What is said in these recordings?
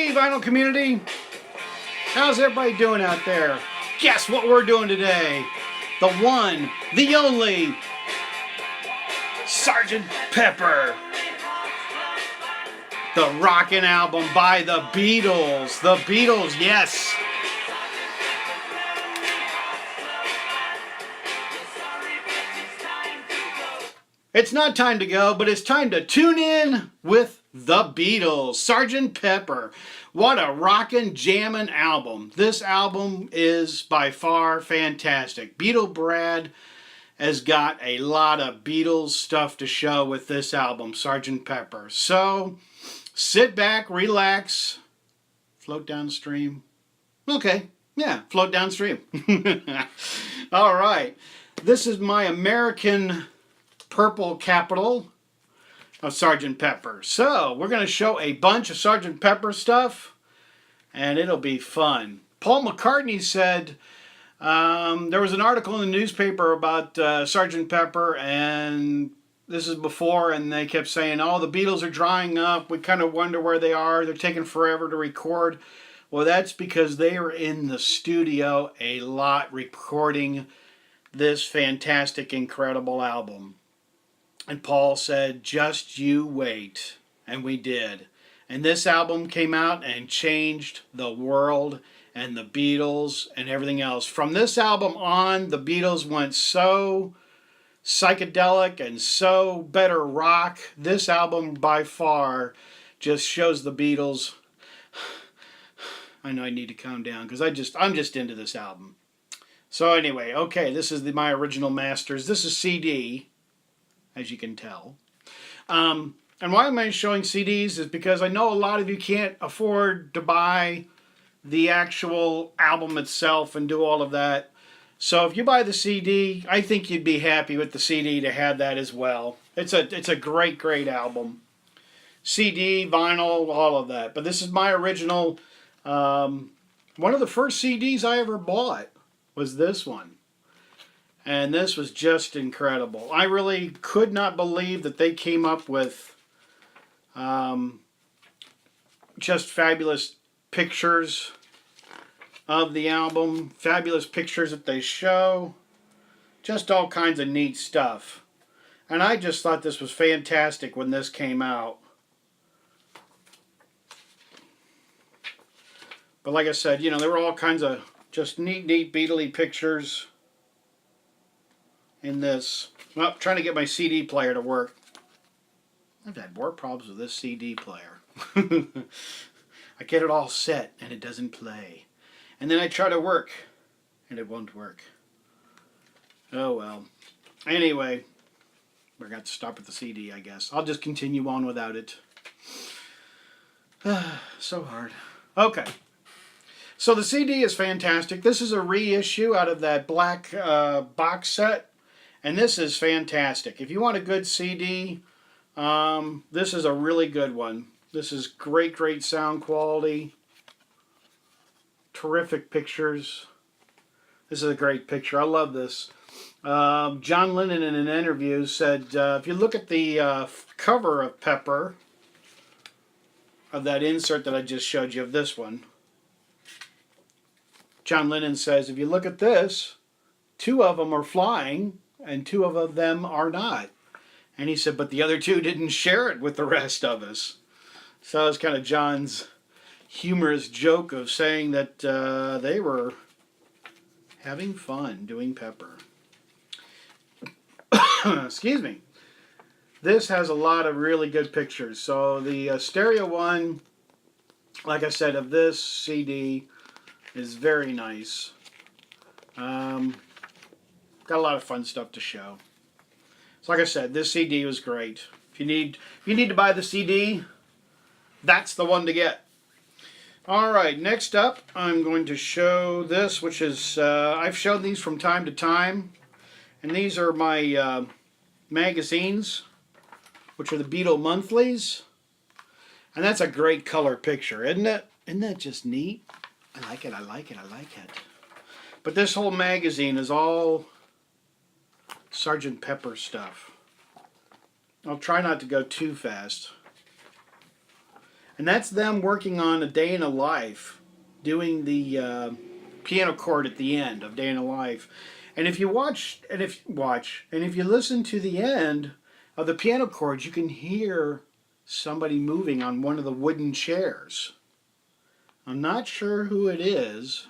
Hey, vinyl community! How's everybody doing out there? Guess what we're doing today? The one, the only, Sgt. Pepper. The rockin' album by the Beatles. The Beatles, yes! It's not time to go, but it's time to tune in with the Beatles. Sgt. Pepper. What a rockin', jammin' album. This album is by far fantastic. Beatle Brad has got a lot of Beatles stuff to show with this album, Sgt. Pepper. So, sit back, relax, float downstream. Okay, yeah, float downstream. All right. This is my American purple capital of Sgt. Pepper. So, we're going to show a bunch of Sgt. Pepper stuff, and it'll be fun. Paul McCartney said there was an article in the newspaper about Sgt. Pepper, and this is before, and they kept saying, oh, the Beatles are drying up. We kind of wonder where they are. They're taking forever to record. Well, that's because they were in the studio a lot recording this fantastic, incredible album. And Paul said, just you wait. And we did. And this album came out and changed the world and the Beatles and everything else. From this album on, the Beatles went so psychedelic and so better rock. This album by far just shows the Beatles. I know I need to calm down because I'm just into this album. So anyway, okay, this is my original masters. This is CD, as you can tell. And why am I showing CDs is because I know a lot of you can't afford to buy the actual album itself and do all of that. So if you buy the CD, I think you'd be happy with the CD to have that as well. It's a great, great album. CD, vinyl, all of that. But this is my original. One of the first CDs I ever bought was this one. And this was just incredible. I really could not believe that they came up with just fabulous pictures of the album. Fabulous pictures that they show. Just all kinds of neat stuff. And I just thought this was fantastic when this came out. But like I said, you know, there were all kinds of just neat Beatle-y pictures in this. Well, trying to get my CD player to work. I've had more problems with this CD player. I get it all set and it doesn't play. And then I try to work and it won't work. Oh well. Anyway, we're going to have to stop with the CD, I guess. I'll just continue on without it. So hard. Okay. So the CD is fantastic. This is a reissue out of that black box set. And this is fantastic. If you want a good CD, this is a really good one. This is great, great sound quality. Terrific pictures. This is a great picture. I love this. John Lennon in an interview said, if you look at the cover of Pepper, of that insert that I just showed you of this one, John Lennon says, if you look at this, two of them are flying and two of them are not. And he said, but the other two didn't share it with the rest of us. So it's kind of John's humorous joke of saying that they were having fun doing Pepper. Excuse me. This has a lot of really good pictures. So the stereo one, like I said, of this CD is very nice. Got a lot of fun stuff to show. So like I said, this CD was great. If you need to buy the CD, that's the one to get. Alright, next up I'm going to show this, which is, I've shown these from time to time. And these are my magazines, which are the Beatle Monthlies. And that's a great color picture, isn't it? Isn't that just neat? I like it, I like it, I like it. But this whole magazine is all Sgt. Pepper stuff. I'll try not to go too fast. And that's them working on A Day in a Life, doing the piano chord at the end of Day in a Life. And if you listen to the end of the piano chords, you can hear somebody moving on one of the wooden chairs. I'm not sure who it is,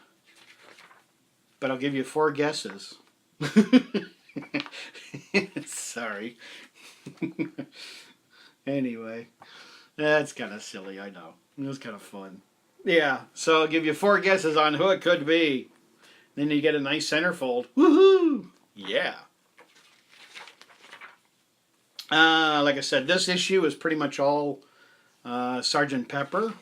but I'll give you 4 guesses. Sorry. Anyway, that's kind of silly, I know. It was kind of fun. Yeah, so I'll give you 4 guesses on who it could be. Then you get a nice centerfold. Woohoo! Yeah. Like I said, this issue is pretty much all Sgt. Pepper.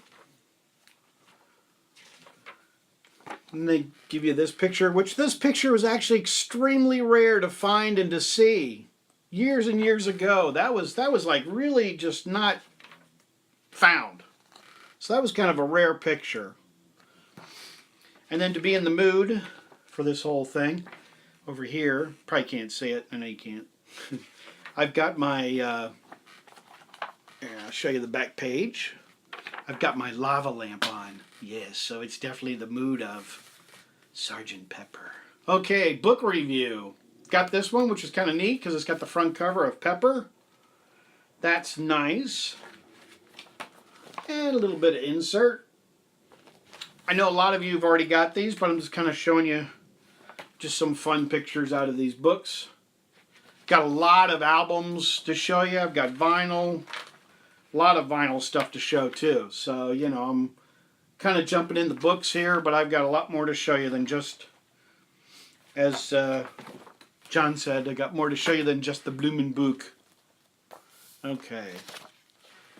And they give you this picture, which this picture was actually extremely rare to find and to see. Years and years ago. That was like really just not found. So that was kind of a rare picture. And then to be in the mood for this whole thing, over here, probably can't see it, I know you can't. I've got my, I'll show you the back page. I've got my lava lamp on. Yes, so it's definitely the mood of Sgt. Pepper. Okay, book review. Got this one, which is kind of neat because it's got the front cover of Pepper. That's nice. And a little bit of insert. I know a lot of you have already got these, but I'm just kind of showing you just some fun pictures out of these books. Got a lot of albums to show you. I've got vinyl. A lot of vinyl stuff to show too. So, you know, I'm kind of jumping in the books here, but I've got a lot more to show you than just, as John said, I got more to show you than just the bloomin' book. Okay.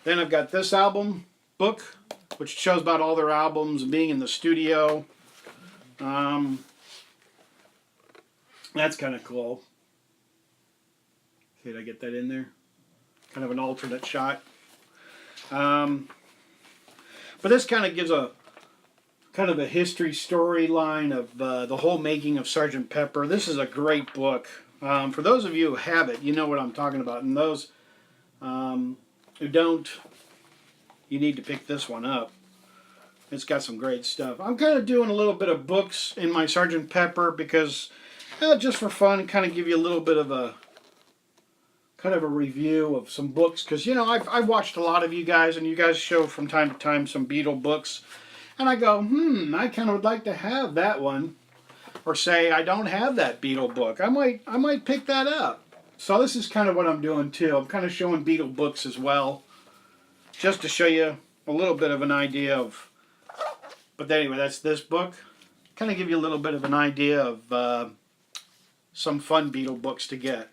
Then I've got this album book, which shows about all their albums and being in the studio. That's kind of cool. Did I get that in there? Kind of an alternate shot. But this kind of gives a kind of a history storyline of the whole making of Sgt. Pepper. This is a great book. For those of you who have it, you know what I'm talking about. And those who don't, you need to pick this one up. It's got some great stuff. I'm kind of doing a little bit of books in my Sgt. Pepper because just for fun, kind of give you a little bit of a review of some books, because you know I've watched a lot of you guys, and you guys show from time to time some Beatle books, and I go, I kind of would like to have that one, or say I don't have that Beatle book. I might pick that up. So this is kind of what I'm doing too. I'm kind of showing Beatle books as well, just to show you a little bit of an idea of. But anyway, that's this book. Kind of give you a little bit of an idea of some fun Beatle books to get.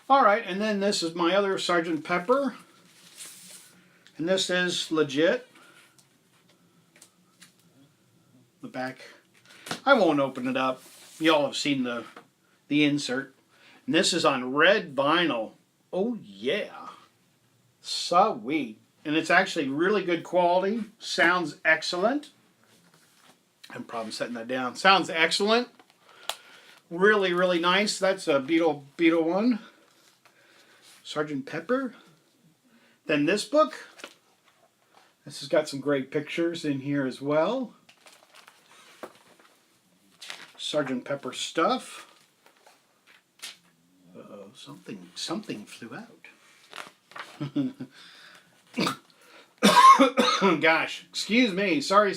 Alright, and then this is my other Sgt. Pepper. And this is legit. The back. I won't open it up. Y'all have seen the insert. And this is on red vinyl. Oh yeah. Sweet. And it's actually really good quality. Sounds excellent. I'm probably setting that down. Sounds excellent. Really, really nice. That's a Beatle one. Sgt. Pepper. Then this book. This has got some great pictures in here as well. Sgt. Pepper stuff. Uh-oh, something flew out. Gosh, excuse me. Sorry.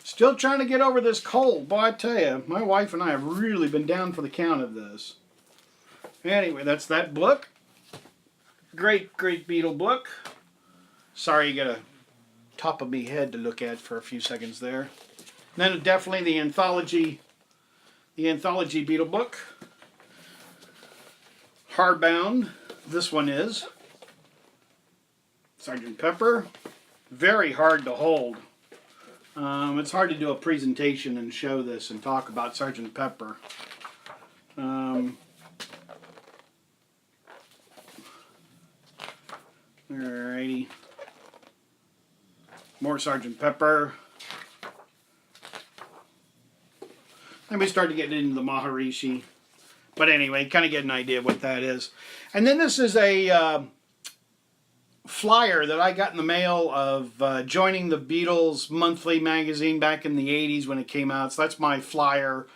Still trying to get over this cold. Boy, I tell you, my wife and I have really been down for the count of this. Anyway, that's that book. Great Beatle book. Sorry you got a top of me head to look at for a few seconds there. And then definitely the anthology Beatle book. Hardbound. This one is Sgt. Pepper. Very hard to hold. It's hard to do a presentation and show this and talk about Sgt. Pepper. Alrighty. More Sgt. Pepper. Then we start to get into the Maharishi. But anyway, kind of get an idea of what that is. And then this is a flyer that I got in the mail of joining the Beatles monthly magazine back in the 80s when it came out. So that's my flyer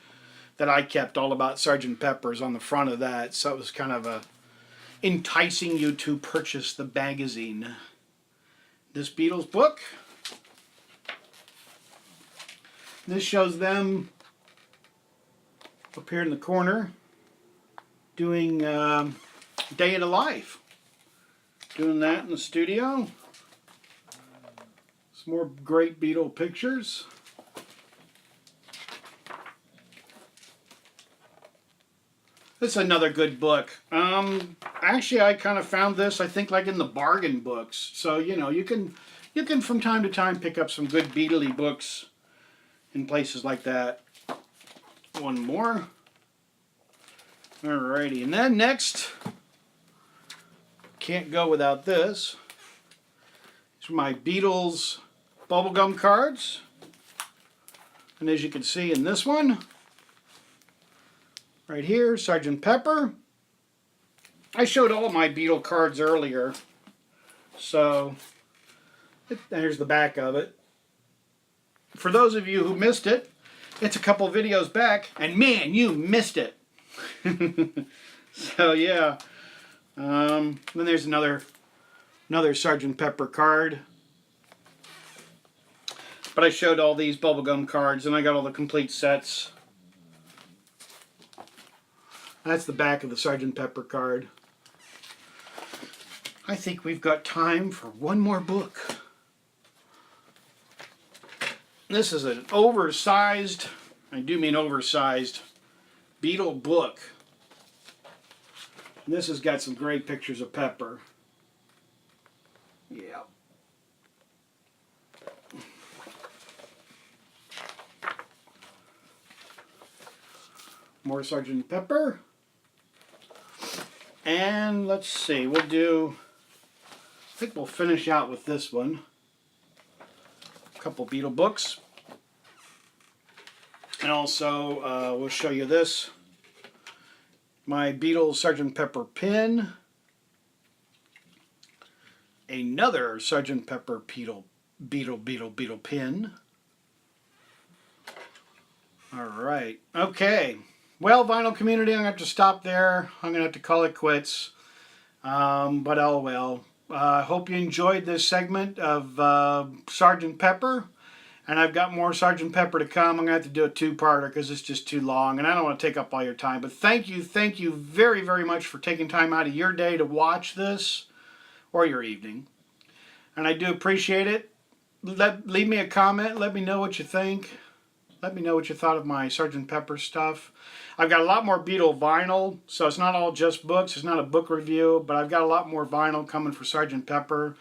that I kept, all about Sgt. Pepper's on the front of that. So it was kind of enticing you to purchase the magazine. This Beatles book. This shows them up here in the corner doing Day in the Life. Doing that in the studio. Some more great Beatle pictures. This is another good book. Actually, I kind of found this, I think, like in the bargain books. So, you know, you can from time to time pick up some good Beatle-y books in places like that. One more. Alrighty, and then next, can't go without this. These are my Beatles bubblegum cards. And as you can see in this one, right here, Sgt. Pepper. I showed all my Beatle cards earlier, so there's the back of it. For those of you who missed it, it's a couple videos back, and man, you missed it. So yeah, then there's another Sgt. Pepper card. But I showed all these bubblegum cards, and I got all the complete sets. That's the back of the Sgt. Pepper card. I think we've got time for one more book. This is an oversized, I do mean oversized, Beatle book. And this has got some great pictures of Pepper. Yeah. More Sgt. Pepper. And let's see, I think we'll finish out with this one. A couple Beatle books. And also, we'll show you this. My Beatles Sgt. Pepper pin. Another Sgt. Pepper Beatle pin. Alright, okay. Well, vinyl community, I'm going to have to stop there. I'm going to have to call it quits. But oh well. I hope you enjoyed this segment of Sgt. Pepper. And I've got more Sgt. Pepper to come. I'm going to have to do a two-parter because it's just too long. And I don't want to take up all your time. But thank you very, very much for taking time out of your day to watch this. Or your evening. And I do appreciate it. Leave me a comment. Let me know what you think. Let me know what you thought of my Sgt. Pepper stuff. I've got a lot more Beatle vinyl, so it's not all just books. It's not a book review, but I've got a lot more vinyl coming for Sgt. Pepper.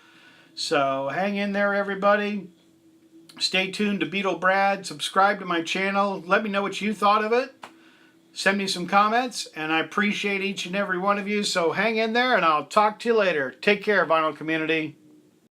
So hang in there, everybody. Stay tuned to Beatle Brad. Subscribe to my channel. Let me know what you thought of it. Send me some comments, and I appreciate each and every one of you. So hang in there, and I'll talk to you later. Take care, vinyl community.